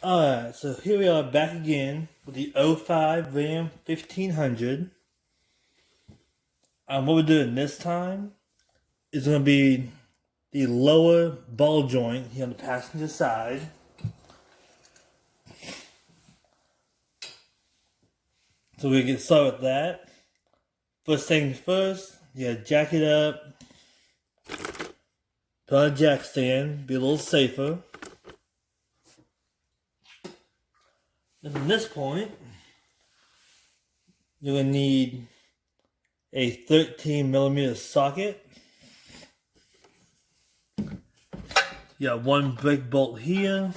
Alright, so here we are back again with the 05 Ram 1500. What we're doing this time is going to be the lower ball joint here on the passenger side. So we're going to get started with that. First things first, you gotta jack it up, put on a jack stand, be a little safer. And from this point, you're going to need a 13mm socket. You got one brake bolt here,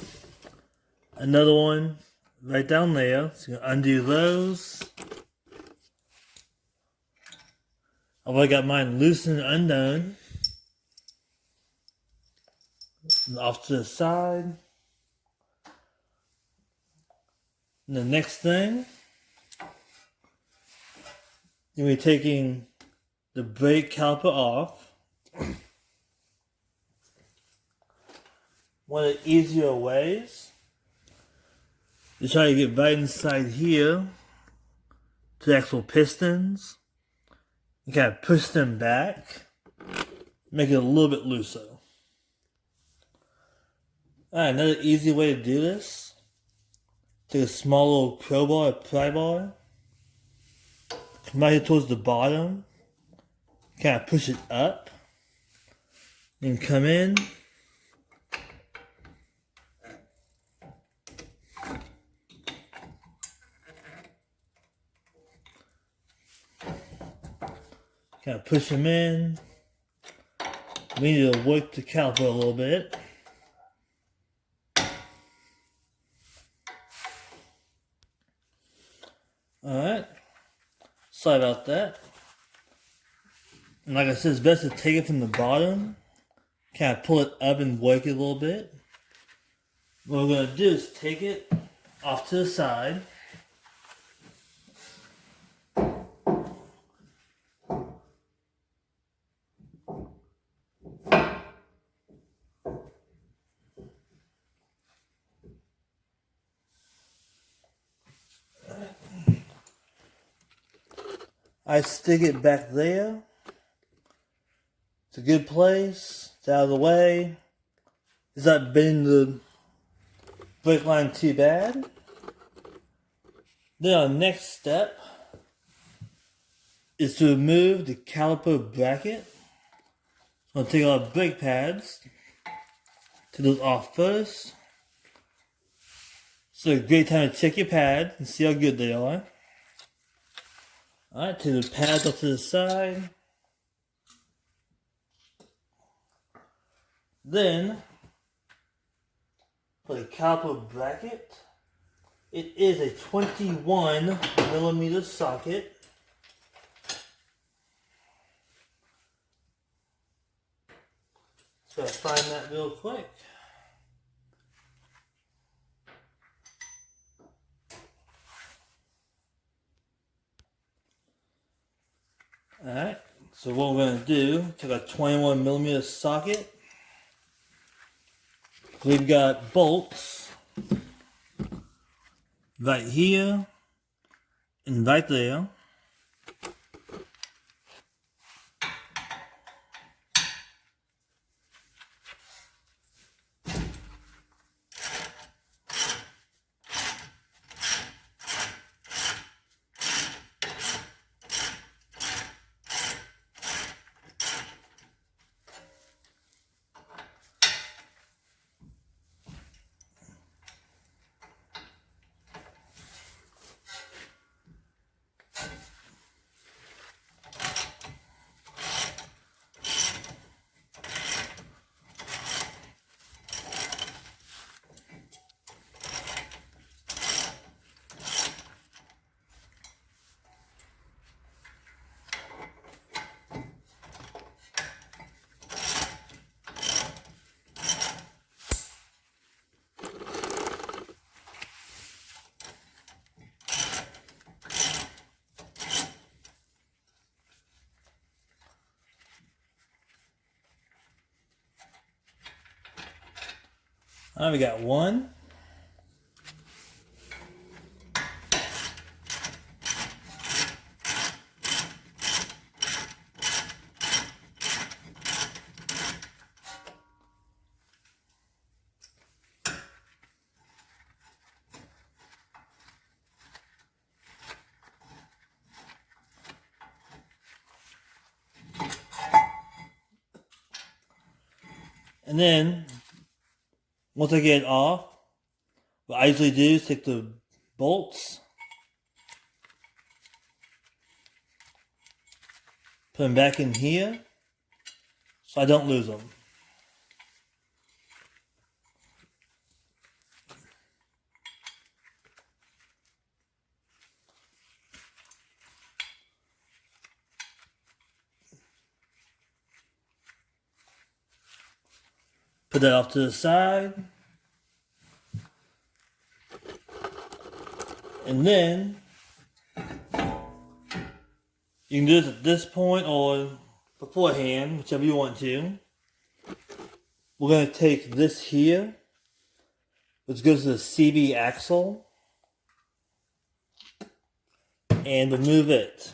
another one right down there. So you're going to undo those. I've already got mine loose and undone. And off to the side. And the next thing, you'll be taking the brake caliper off. One of the easier ways is try to get right inside here to the actual pistons. You kind of push them back, make it a little bit looser. Alright, another easy way to do this. Take a small little crowbar or pry bar, come out here towards the bottom, kind of push it up, and come in. Kind of push them in. We need to work the caliper a little bit. Alright. Sorry about that. And like I said, it's best to take it from the bottom. Kind of pull it up and work it a little bit. What we're going to do is take it off to the side. I stick it back there. It's a good place. It's out of the way. It's not bending the brake line too bad. Then our next step is to remove the caliper bracket. I'm going to take our brake pads. Take those off first. So a great time to check your pads and see how good they are. Alright, take the pads off to the side. Then, for the caliper bracket, it is a 21mm socket. So I'll find that real quick. Alright, so what we're going to do, take a 21mm socket. We've got bolts right here and right there. Alright, we got one. And then, once I get it off, what I usually do is take the bolts, put them back in here, so I don't lose them. Put that off to the side. And then, you can do this at this point or beforehand, whichever you want to. We're going to take this here, which goes to the CV axle, and remove it.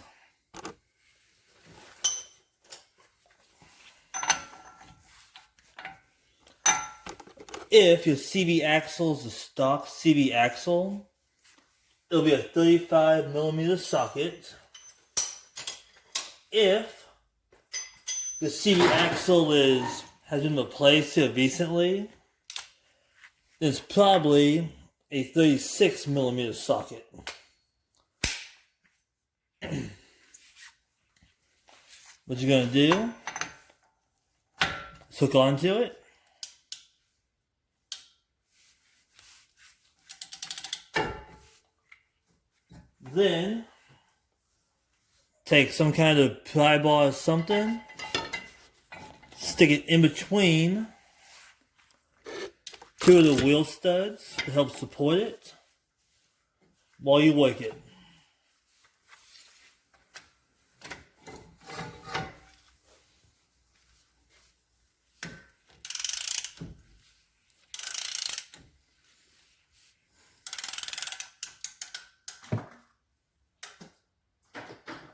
If your CV axle is a stock CV axle, it'll be a 35mm socket. If the CV axle has been replaced here recently, then it's probably a 36mm socket. What you're going to do is hook onto it. Then, take some kind of pry bar or something, stick it in between two of the wheel studs to help support it while you work it.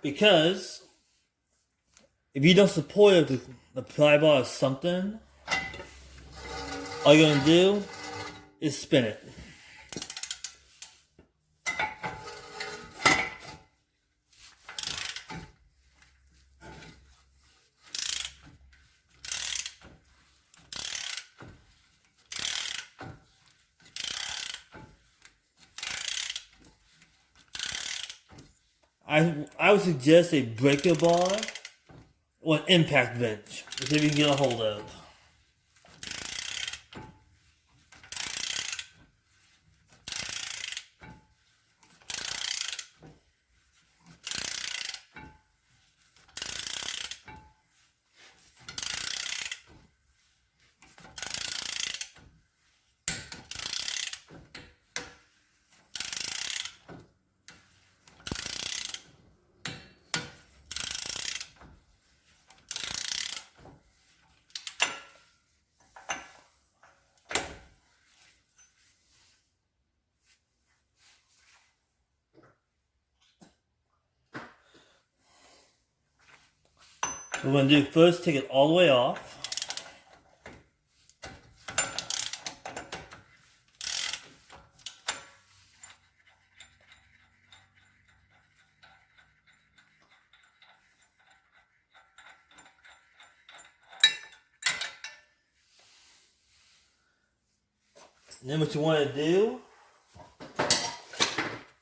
Because if you don't support the pry bar or something, all you're going to do is spin it. I would suggest a breaker bar or an impact wrench, whichever you can get a hold of. What we're going to do first, take it all the way off. And then what you want to do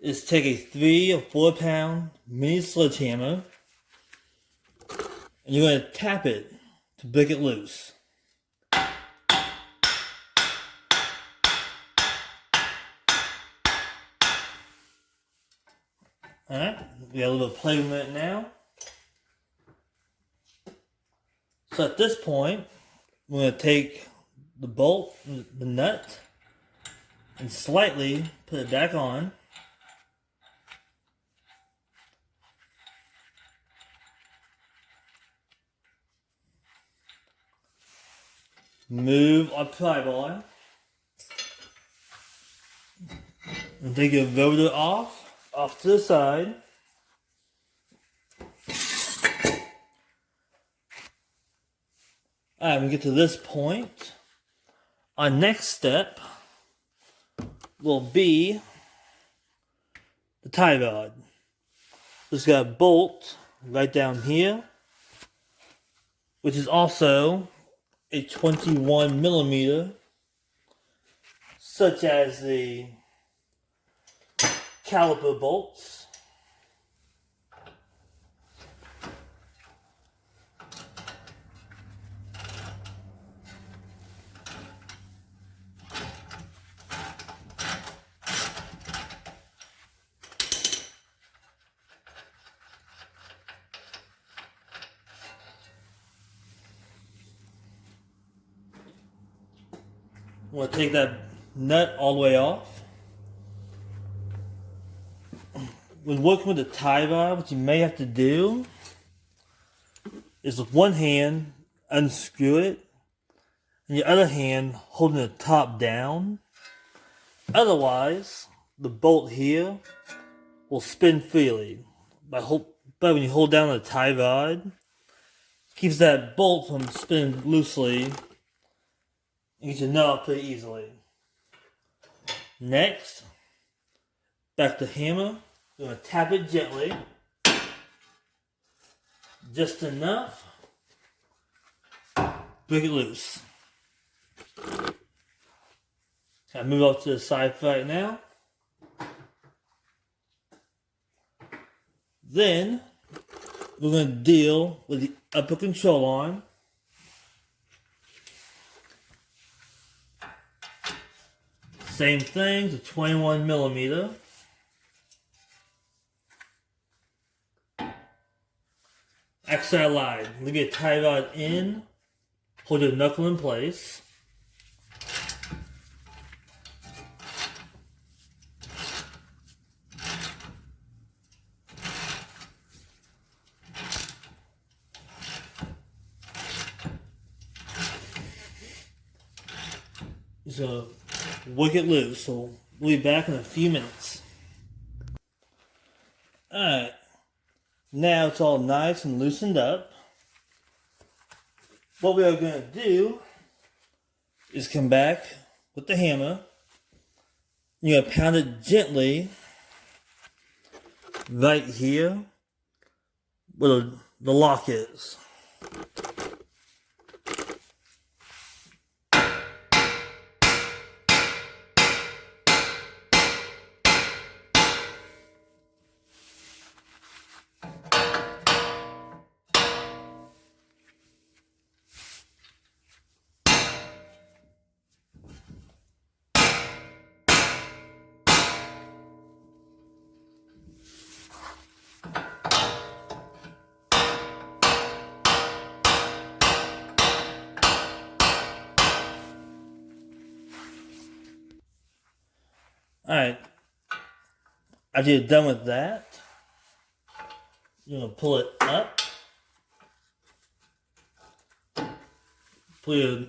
is take a 3 or 4 pound mini sledgehammer, and you're going to tap it to break it loose. Alright, we got a little play with it now. So at this point, we're going to take the bolt, the nut, and slightly put it back on. Move our pry bar. And take your rotor off to the side. Alright, when we get to this point, our next step will be the tie rod. Just got a bolt right down here, which is also a 21mm, such as the caliper bolts. I'm going to take that nut all the way off. When working with a tie rod, what you may have to do is with one hand unscrew it, and the other hand holding the top down. Otherwise, the bolt here will spin freely. But when you hold down the tie rod, it keeps that bolt from spinning loosely and gets your nut off pretty easily. Next, back to the hammer. You're going to tap it gently, just enough, break it loose. I'll move off to the side for right now. Then, we're going to deal with the upper control arm. Same thing, the 21mm. Actually, I lied. Leave your tie rod in, hold your knuckle in place. So, work it loose. So, we'll be back in a few minutes. Alright. Now it's all nice and loosened up. What we are going to do is come back with the hammer. You're going to pound it gently right here where the lock is. Alright, after you're done with that, you're going to pull it up, pull your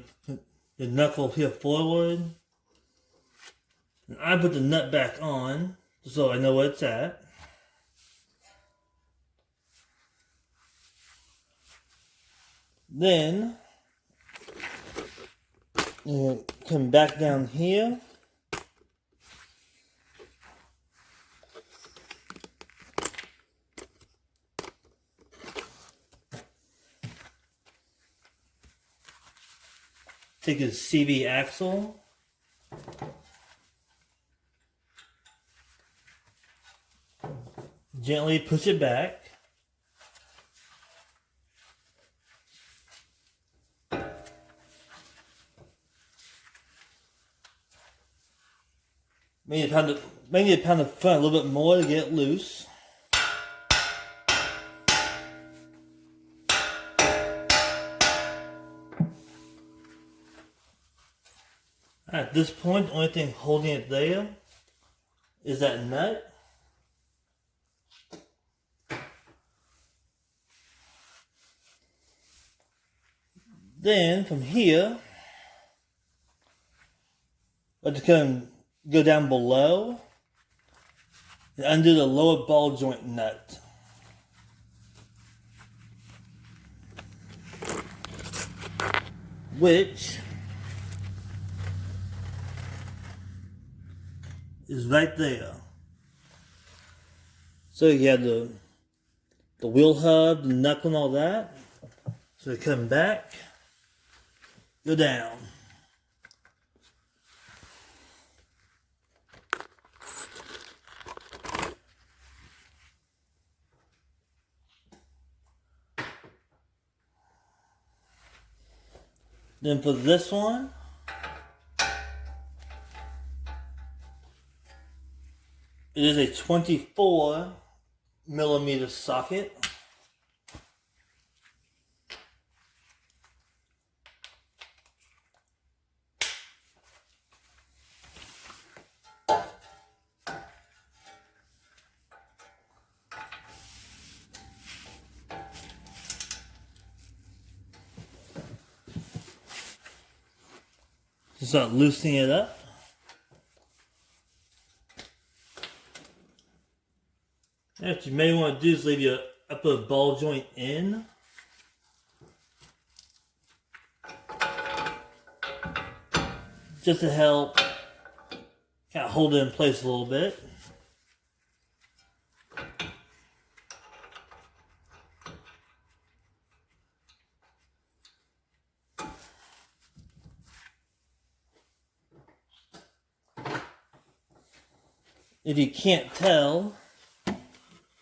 knuckle here forward, and I put the nut back on so I know where it's at. Then, you come back down here. Take a CV axle, gently push it back, maybe pound the front a little bit more to get it loose. At this point, the only thing holding it there is that nut. Then, from here, let's go down below and undo the lower ball joint nut. Which is right there. So you have the wheel hub, the knuckle and all that. So you come back, go down. Then for this one, it is a 24mm socket. Start loosening it up. What you may want to do is leave your upper ball joint in. Just to help kind of hold it in place a little bit. If you can't tell,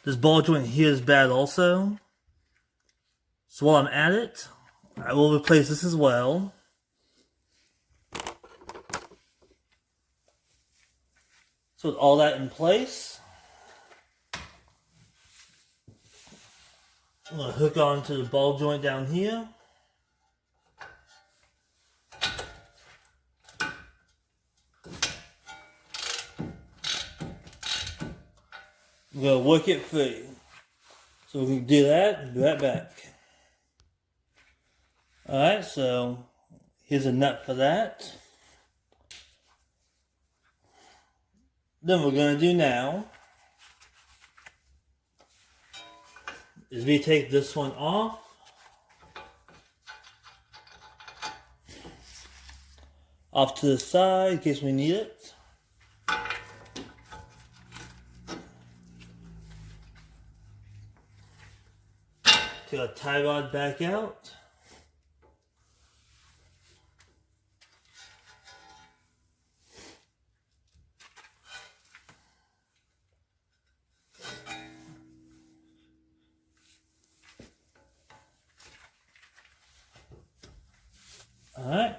this ball joint here is bad also. So while I'm at it, I will replace this as well. So with all that in place, I'm going to hook onto the ball joint down here. I'm going to work it free. So we can do that and be right back. Alright, so here's a nut for that. Then what we're going to do now is we take this one off. Off to the side in case we need it. Take our tie rod back out. Alright.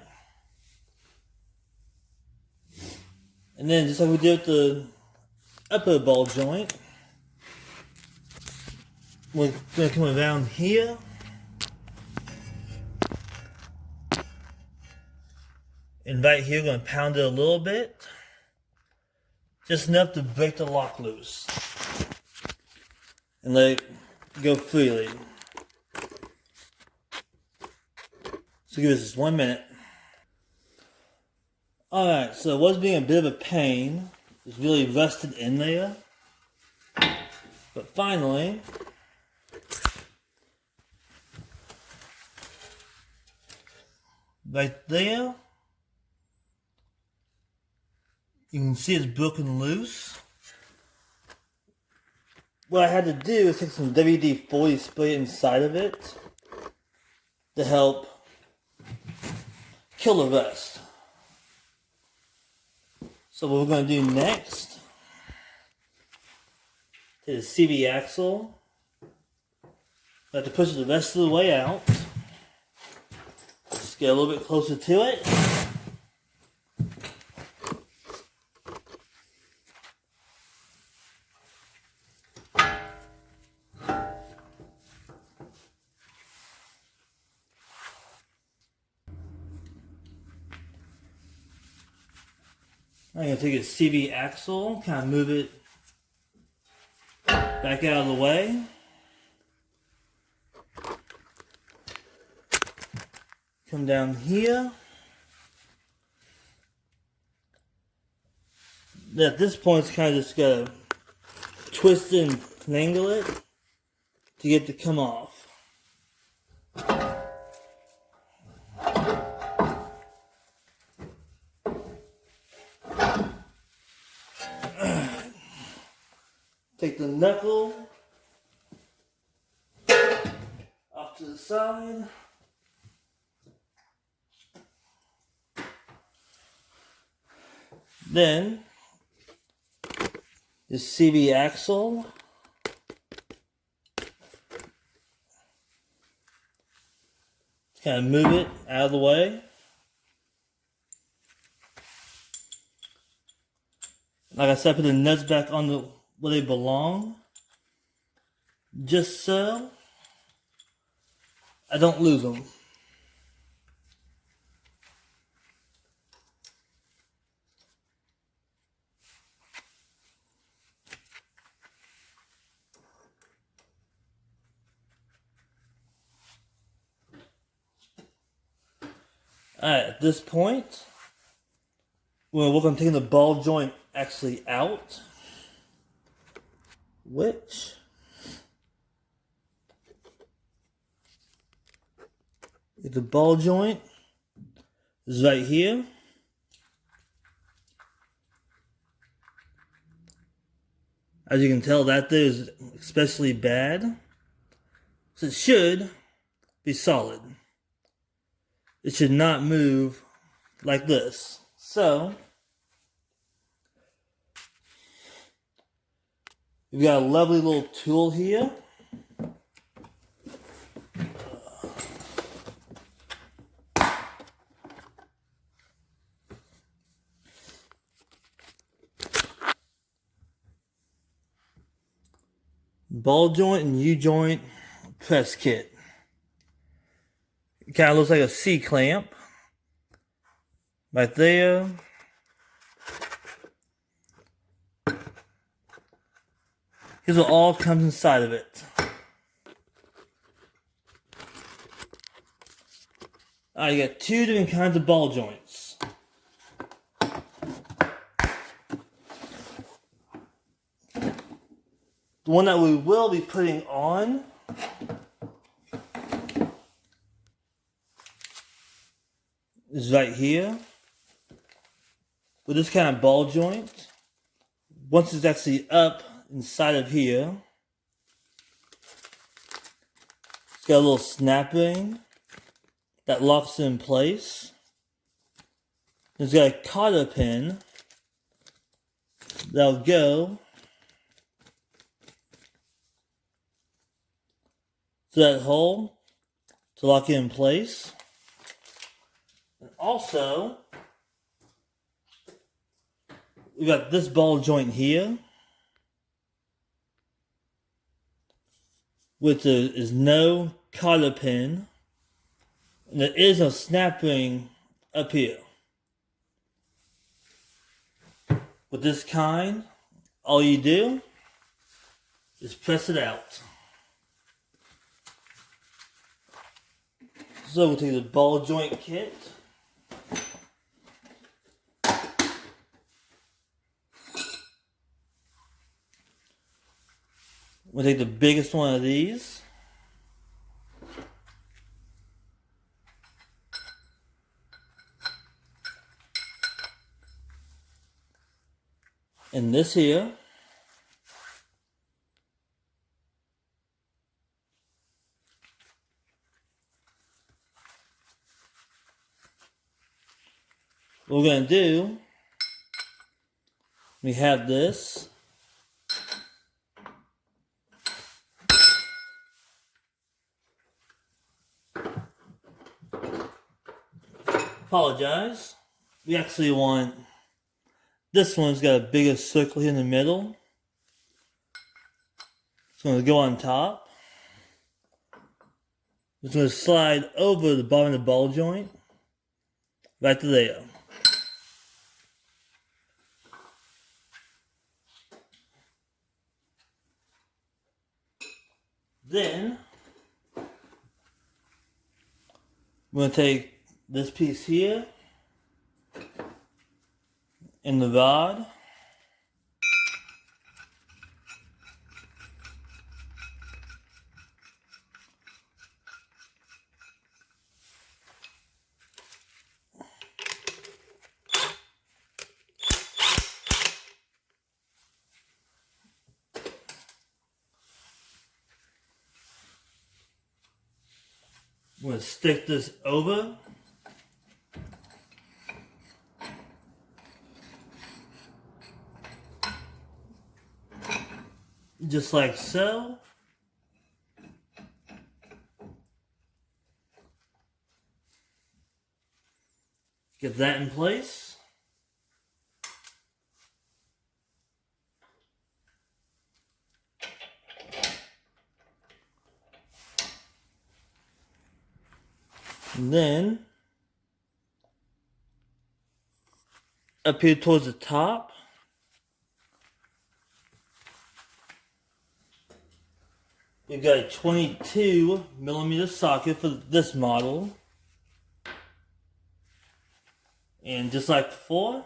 And then just like we did with the upper ball joint, we're going to come around here. And right here, we're going to pound it a little bit. Just enough to break the lock loose. And let it go freely. So give us just 1 minute. Alright, so what's being a bit of a pain is really rusted in there. But finally, right there, you can see it's broken loose. What I had to do is take some WD-40, spray it inside of it to help kill the rust. So what we're going to do next is the CV axle. I have to push it the rest of the way out. Just get a little bit closer to it. I'm going to take a CV axle, kind of move it back out of the way. Come down here. At this point, it's kind of just got to twist it and finagle it to get it to come off. Take the knuckle off to the side. Then the CV axle. Kind of move it out of the way. Like I said, put the nuts back on where they belong. Just so I don't lose them. Alright, at this point, we're working on taking the ball joint actually out. Which the ball joint is right here. As you can tell, that there is especially bad. So it should be solid. It should not move like this. So we've got a lovely little tool here. Ball joint and U-joint press kit. It kind of looks like a C-clamp. Right there. Here's what all comes inside of it. Alright, you got two different kinds of ball joints. The one that we will be putting on is right here. With this kind of ball joint. Once it's actually up inside of here, it's got a little snap ring that locks it in place. It's got a cotter pin that'll go to that hole to lock it in place. And also, we got this ball joint here, which is no cotter pin, and there is a snap ring up here. With this kind, all you do is press it out. So we'll take the ball joint kit. We'll take the biggest one of these. And this here. What we're going to do, we have this. Apologize. We actually want, this one's got a bigger circle here in the middle. It's going to go on top. It's going to slide over the bottom of the ball joint. Right to there. Then, we're going to take this piece here and the rod. I'm going to stick this over. just like so. Get that in place. And then up here towards the top, we've got a 22mm socket for this model. And just like before,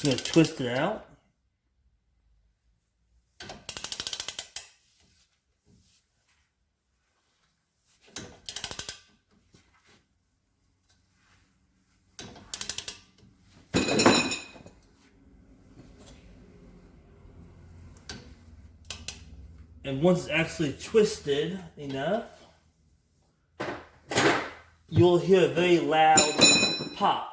I'm going to twist it out. And once it's actually twisted enough, you'll hear a very loud pop.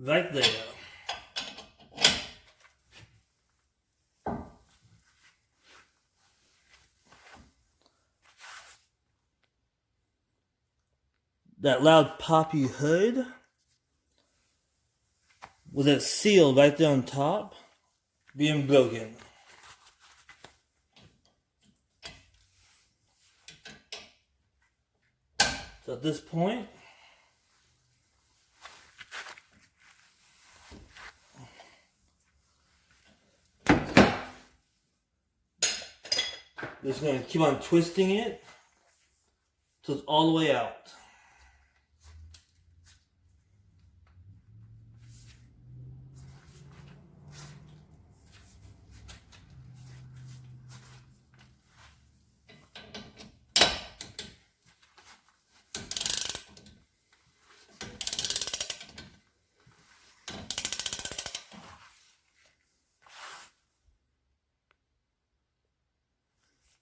Right there. That loud pop you heard with that seal right there on top being broken. So at this point, just going to keep on twisting it till it's all the way out.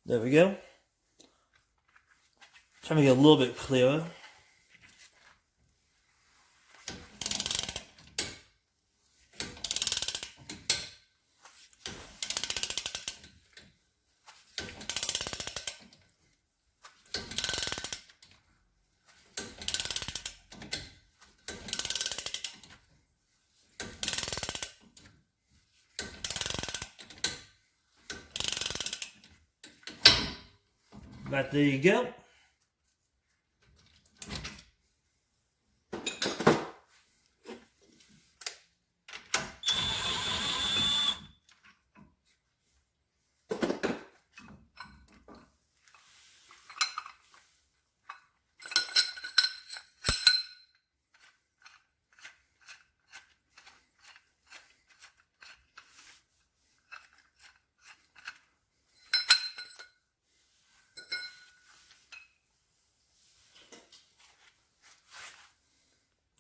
There we go. Trying to get a little bit clearer. Right there you go.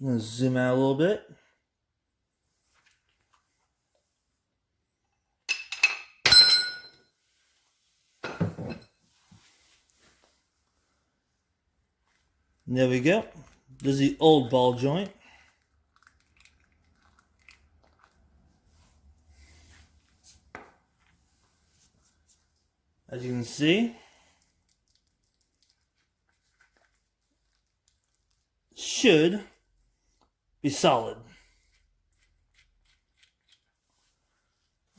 I'm going to zoom out a little bit. And there we go. This is the old ball joint. As you can see, should be solid.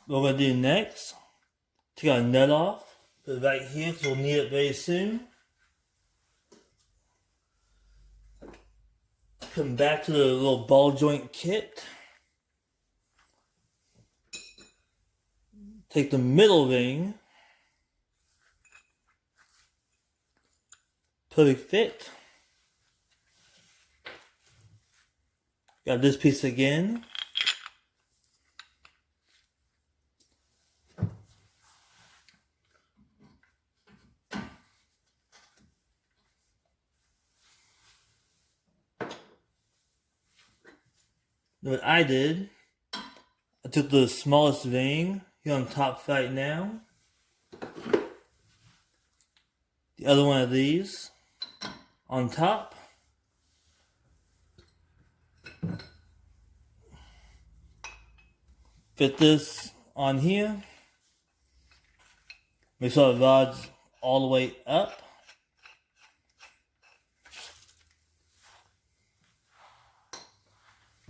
What we're going to do next, take our nut off. Put it right here because we'll need it very soon. Come back to the little ball joint kit. Take the middle ring. Perfect fit. Got this piece again. What I did, I took the smallest ring here on top right now. The other one of these on top. Fit this on here. Make sure the rod's all the way up.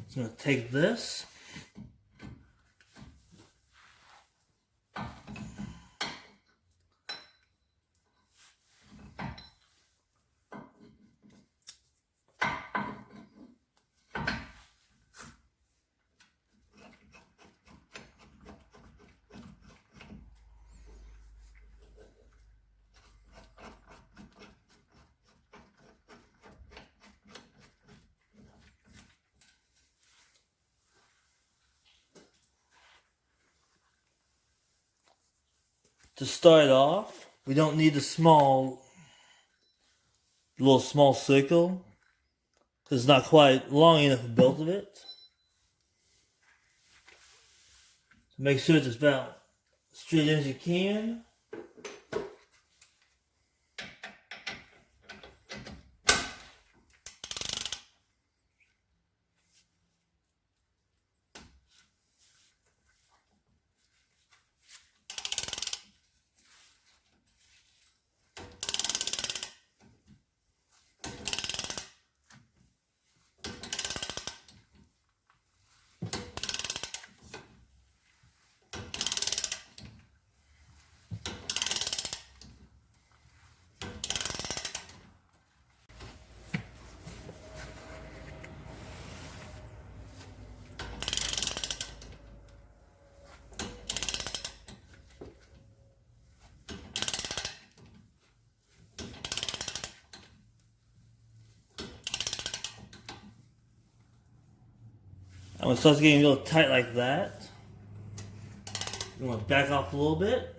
So I'm going to take this. To start off, we don't need the little small circle, because it's not quite long enough for both of it. So make sure it's about straight as you can. And when it starts getting real tight like that, you want to back off a little bit.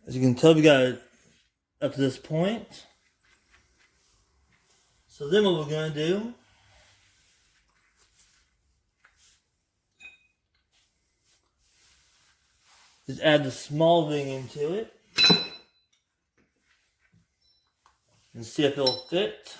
As you can tell, we got it up to this point. So then what we're going to do is add the small ring into it and see if it'll fit.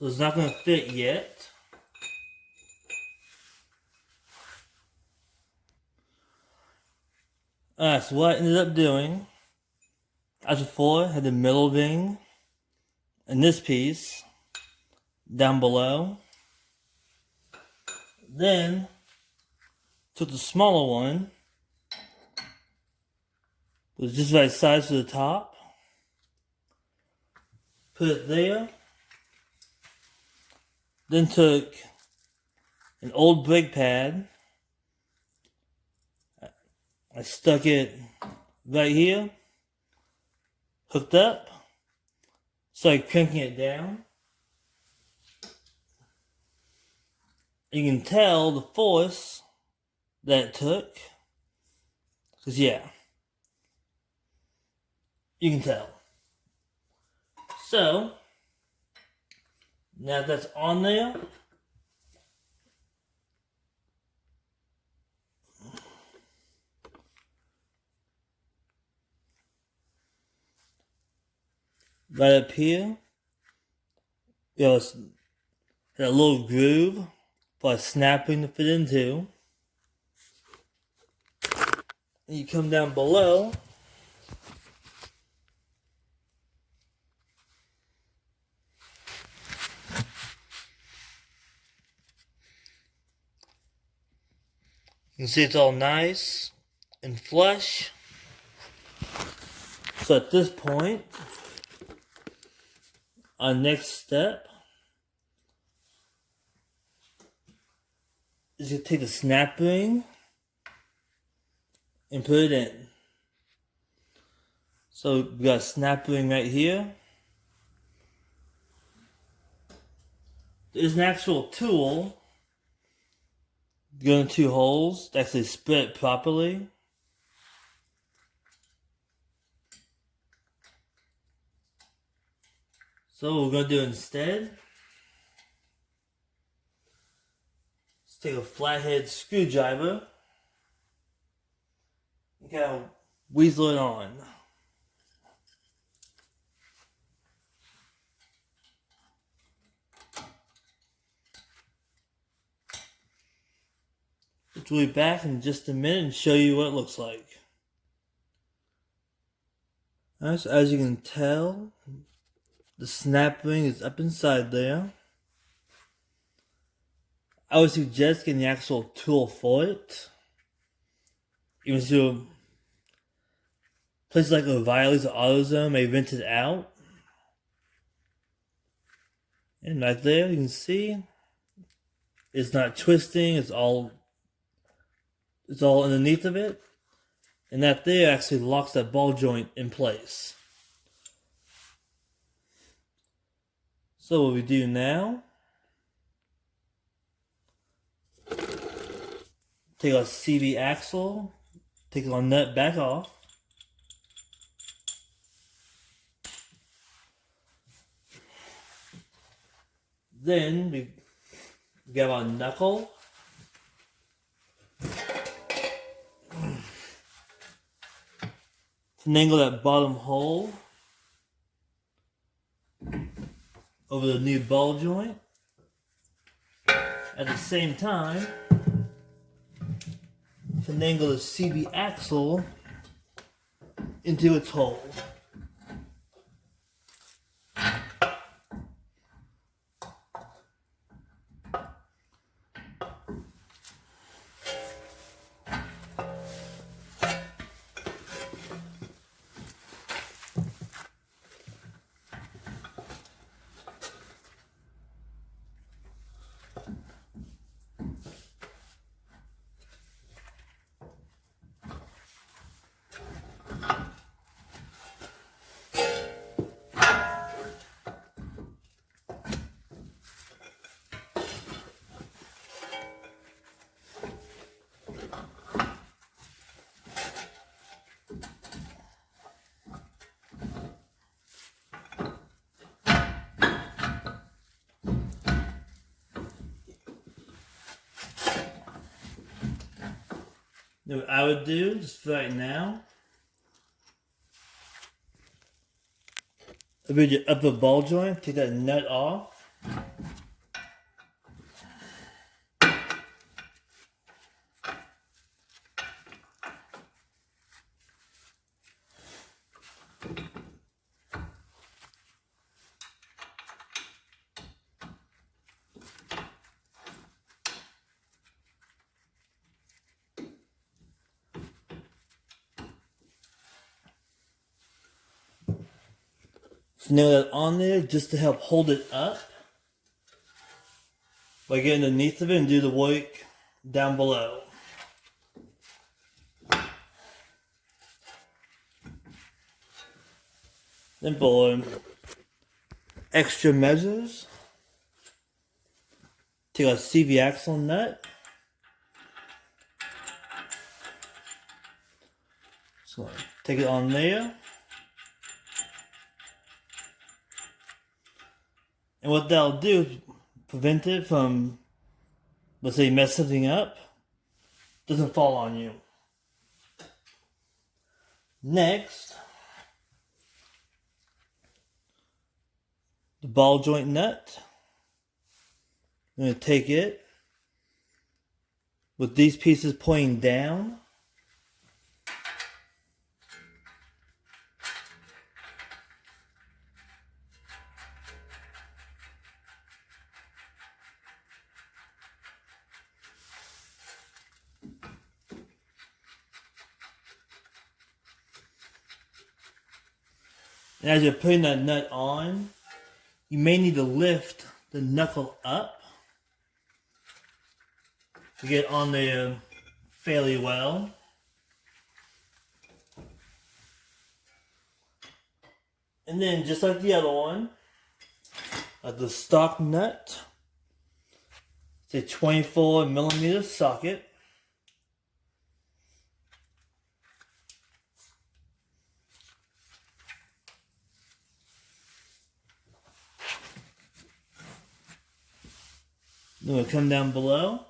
So it's not going to fit yet. Alright, so what I ended up doing, as before, I had the middle ring and this piece down below. Then took the smaller one, it was just right size to the top, put it there. Then took an old brake pad, I stuck it right here, hooked up. Start cranking it down. You can tell the force that it took. Because, yeah, you can tell. So, now that's on there, right up here, you know, it's a little groove for a snap ring to fit into. And you come down below, you can see it's all nice and flush. So at this point, our next step is to take a snap ring and put it in. So we got a snap ring right here. There's an actual tool to go in 2 holes to actually split it properly. So what we're going to do instead, let's take a flathead screwdriver and kind of weasel it on. We'll be back in just a minute and show you what it looks like. Alright, so as you can tell, the snap ring is up inside there. I would suggest getting the actual tool for it. Even to places like O'Reilly's or AutoZone may rent it out. And right there you can see it's not twisting, it's all underneath of it. And that there actually locks that ball joint in place. So what we do now, take our CV axle, take our nut back off. Then we grab our knuckle. Finagle that bottom hole over the new ball joint. At the same time, finagle the CV axle into its hole. Then what I would do, just for right now, I would your upper ball joint, take that nut off. Nail that on there just to help hold it up by getting underneath of it and do the work down below. Simple extra measures. Take a CV axle nut. So take it on there. And what that'll do is prevent it from, let's say, mess something up. Doesn't fall on you. Next, the ball joint nut. I'm going to take it with these pieces pointing down. And as you're putting that nut on, you may need to lift the knuckle up to get on there fairly well. And then just like the other one, the stock nut, it's a 24mm socket. Then we'll come down below.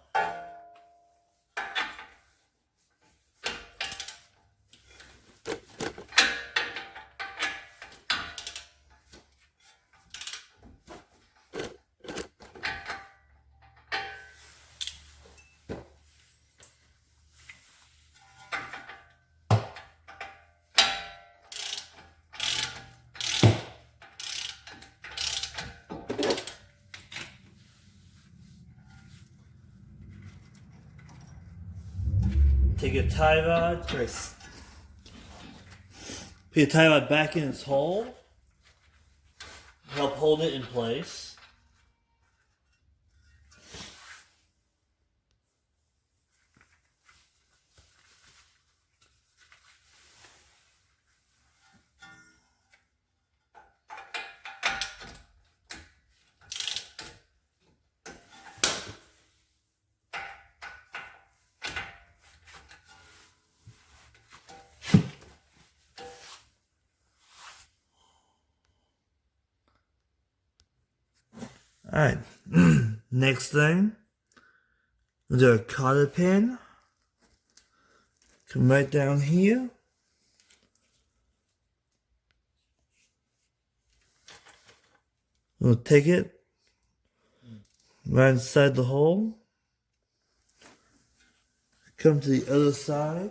Take your tie rod, put your tie rod back in its hole, help hold it in place. Alright, next thing, we'll do a cotter pin. Come right down here. We'll take it right inside the hole. Come to the other side.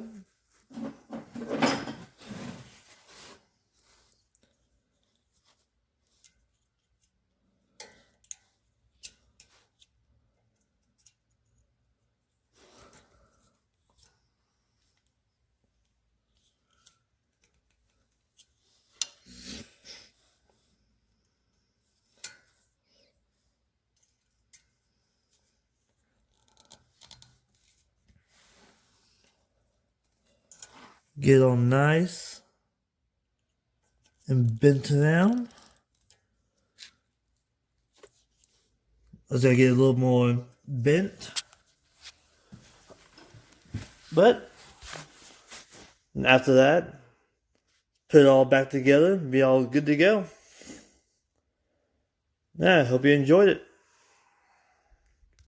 Get all nice and bent around. As I get a little more bent. But after that, put it all back together and be all good to go. Yeah, I hope you enjoyed it.